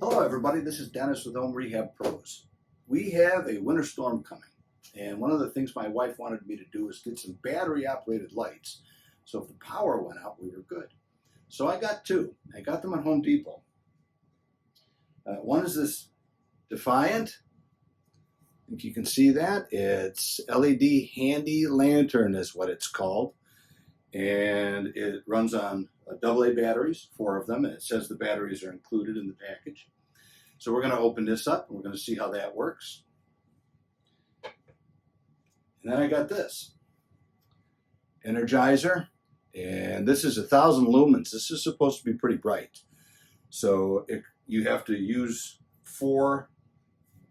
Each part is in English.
Hello everybody, this is Dennis with Home Rehab Pros. We have a winter storm coming, and one of the things my wife wanted me to do is get some battery operated lights, so if the power went out we were good. So I got two. I got them at Home Depot. One is this Defiant. I think you can see that. It's LED handy lantern is what it's called, and it runs on AA batteries, 4 of them, and it says the batteries are included in the package. So we're going to open this up and we're going to see how that works. And then I got this energizer, and this is 1,000 lumens. This is supposed to be pretty bright. So you have to use 4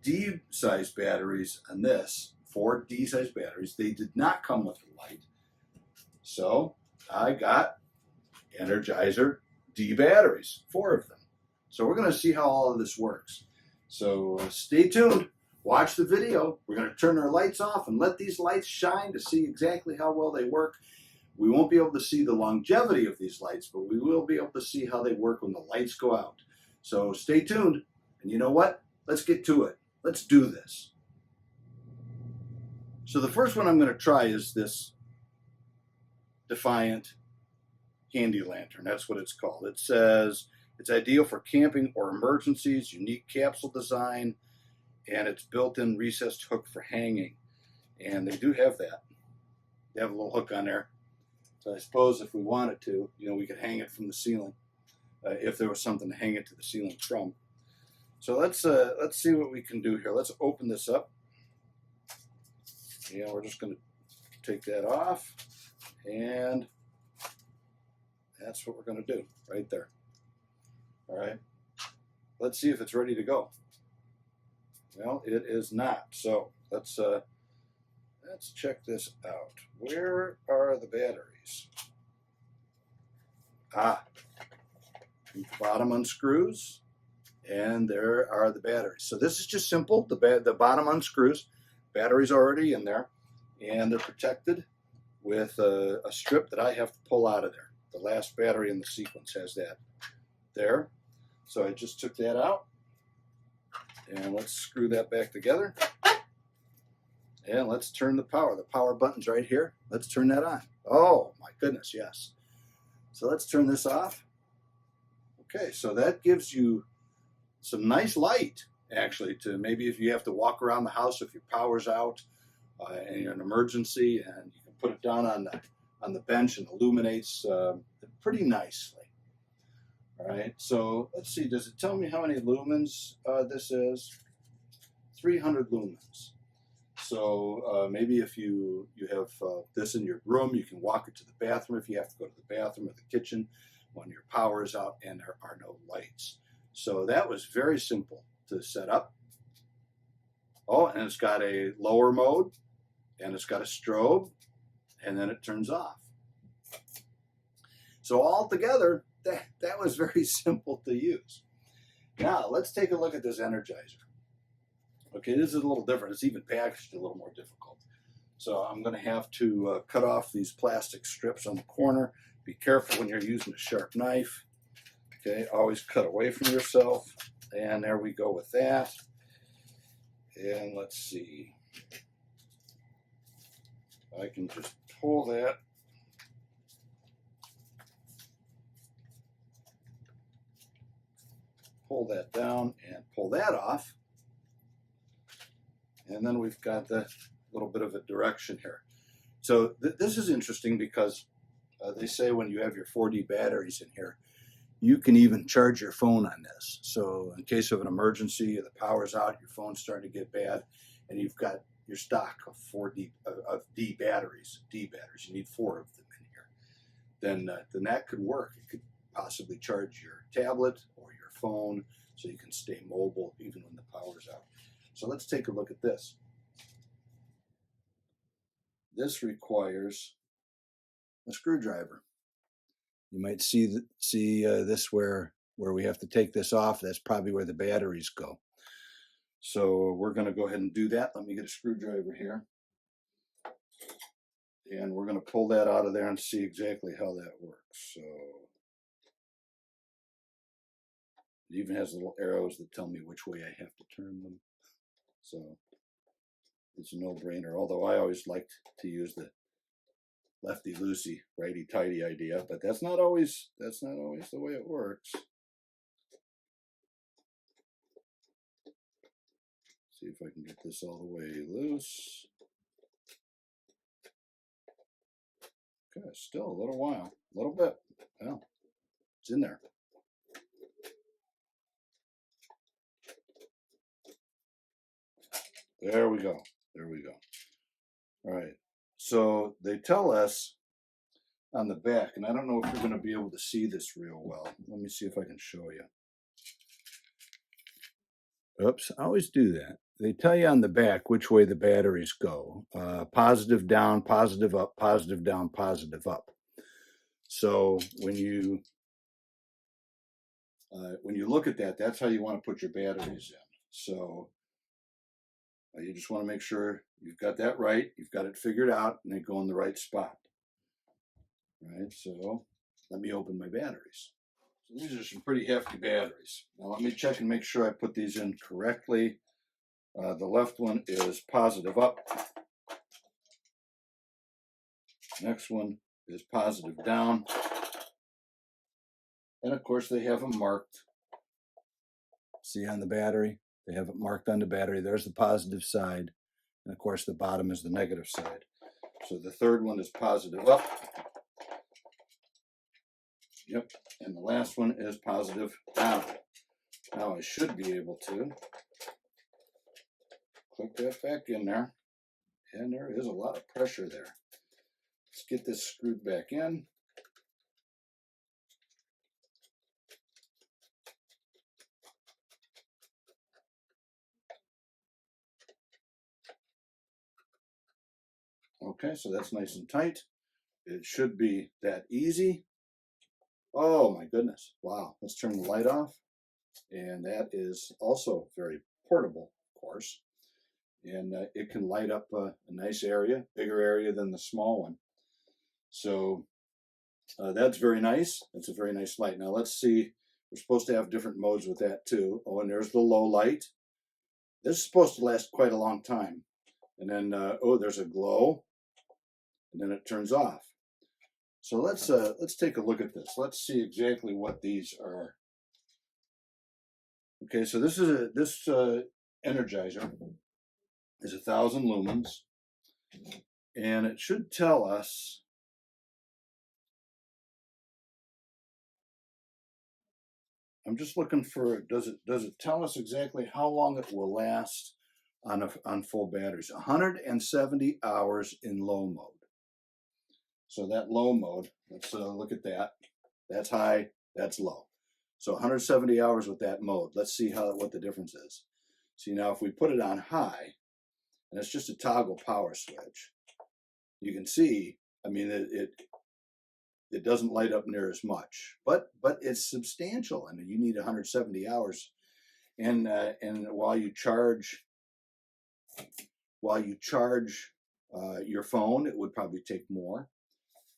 D-size batteries on this, 4 D-size batteries. They did not come with the light. So I got Energizer D batteries, 4 of them. So we're going to see how all of this works. So stay tuned. Watch the video. We're going to turn our lights off and let these lights shine to see exactly how well they work. We won't be able to see the longevity of these lights, but we will be able to see how they work when the lights go out. So stay tuned. And you know what? Let's get to it. Let's do this. So the first one I'm going to try is this Defiant handy lantern. That's what it's called. It says it's ideal for camping or emergencies, unique capsule design, and it's built-in recessed hook for hanging. And they do have that. They have a little hook on there. So I suppose if we wanted to, we could hang it from the ceiling if there was something to hang it to the ceiling from. So let's see what we can do here. Let's open this up. Yeah, we're just going to take that off, and that's what we're going to do right there. All right. Let's see if it's ready to go. Well, it is not. So let's check this out. Where are the batteries? The bottom unscrews, and there are the batteries. So this is just simple. The bottom unscrews, batteries already in there, and they're protected with a strip that I have to pull out of there. The last battery in the sequence has that there. So I just took that out, and let's screw that back together. And let's turn the power. The power button's right here. Let's turn that on. Oh my goodness, yes. So let's turn this off. Okay, so that gives you some nice light, actually, to maybe if you have to walk around the house, if your power's out and you're in an emergency, and you can put it down on the bench and illuminates pretty nicely. All right, so let's see, does it tell me how many lumens this is? 300 lumens. So maybe if you have this in your room, you can walk it to the bathroom if you have to go to the bathroom or the kitchen when your power is out and there are no lights. So that was very simple to set up. Oh, and it's got a lower mode, and it's got a strobe, and then it turns off. So all together, that was very simple to use. Now let's take a look at this energizer. Okay, this is a little different. It's even packaged a little more difficult. So I'm going to have to cut off these plastic strips on the corner. Be careful when you're using a sharp knife. Okay, always cut away from yourself. And there we go with that. And let's see. I can just pull that. Pull that down and pull that off. And then we've got the little bit of a direction here. So this is interesting because they say when you have your 4D batteries in here, you can even charge your phone on this. So in case of an emergency, the power's out, your phone's starting to get bad, and you've got your stock of D batteries. You need 4 of them in here. Then that could work. It could possibly charge your tablet or your phone so you can stay mobile even when the power's out. So let's take a look at this. This requires a screwdriver. You might see this where we have to take this off. That's probably where the batteries go. So we're going to go ahead and do that. Let me get a screwdriver here. And we're going to pull that out of there and see exactly how that works. So It even has little arrows that tell me which way I have to turn them. So it's a no-brainer, although I always liked to use the lefty-loosey, righty-tighty idea, but that's not always the way it works. See if I can get this all the way loose. Okay, still a little while, a little bit. Well, it's in there. There we go. There we go. All right. So they tell us on the back, and I don't know if you're going to be able to see this real well. Let me see if I can show you. Oops, I always do that. They tell you on the back which way the batteries go. Positive down, positive up, positive down, positive up. So when you look at that, that's how you want to put your batteries in. So you just want to make sure you've got that right, you've got it figured out, and they go in the right spot. All right, so let me open my batteries. So these are some pretty hefty batteries. Now let me check and make sure I put these in correctly. The left one is positive up. Next one is positive down. And of course they have them marked. See on the battery? They have it marked on the battery. There's the positive side. And of course the bottom is the negative side. So the third one is positive up. Yep. And the last one is positive down. Now I should be able to click that back in there. And there is a lot of pressure there. Let's get this screwed back in. Okay, so that's nice and tight. It should be that easy. Oh my goodness. Wow. Let's turn the light off. And that is also very portable, of course. And it can light up a nice area, bigger area than the small one. So that's very nice. That's a very nice light. Now let's see. We're supposed to have different modes with that too. Oh, and there's the low light. This is supposed to last quite a long time. And then, oh, there's a glow. And then it turns off. So let's take a look at this. Let's see exactly what these are. Okay, so this energizer is 1,000 lumens, and it should tell us I'm just looking for does it tell us exactly how long it will last on full batteries? 170 hours in low mode. So that low mode, let's look at that. That's high, that's low. So 170 hours with that mode. Let's see what the difference is. See, now if we put it on high, and it's just a toggle power switch, you can see, I mean, it doesn't light up near as much, but it's substantial. I mean, you need 170 hours, and while you charge your phone, it would probably take more.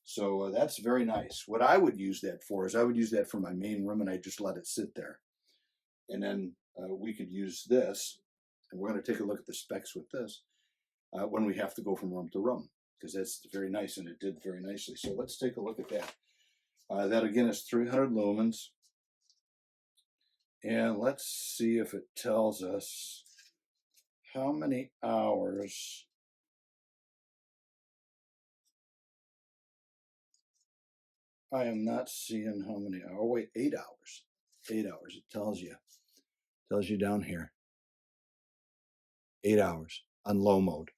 So that's very nice. What I would use that for is I would use that for my main room, and I just let it sit there. And then we could use this, and we're going to take a look at the specs with this when we have to go from room to room, because that's very nice, and it did very nicely. So let's take a look at that. That again is 300 lumens. And let's see if it tells us how many hours I am not seeing how many hours. Oh, wait, 8 hours. 8 hours. It tells you. Tells you down here. 8 hours on low mode.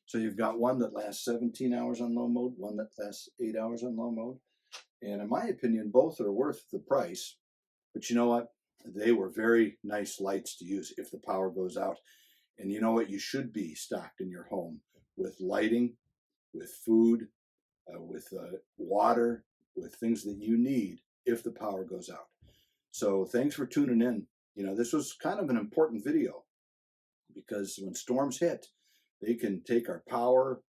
So you've got one that lasts 17 hours on low mode, one that lasts 8 hours on low mode. And in my opinion, both are worth the price. But you know what? They were very nice lights to use if the power goes out. And you know what? You should be stocked in your home with lighting, with food, with water, with things that you need if the power goes out. So thanks for tuning in. You know, this was kind of an important video because when storms hit, they can take our power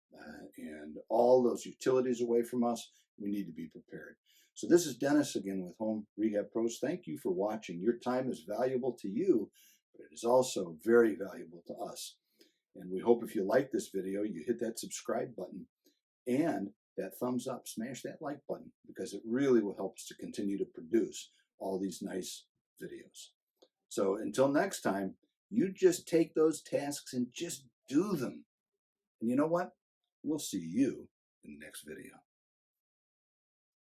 and all those utilities away from us. We need to be prepared. So this is Dennis again with Home Rehab Pros. Thank you for watching. Your time is valuable to you, but it is also very valuable to us. And we hope if you like this video, you hit that subscribe button and that thumbs up. Smash that like button because it really will help us to continue to produce all these nice videos. So until next time, you just take those tasks and just do them. And you know what? We'll see you in the next video.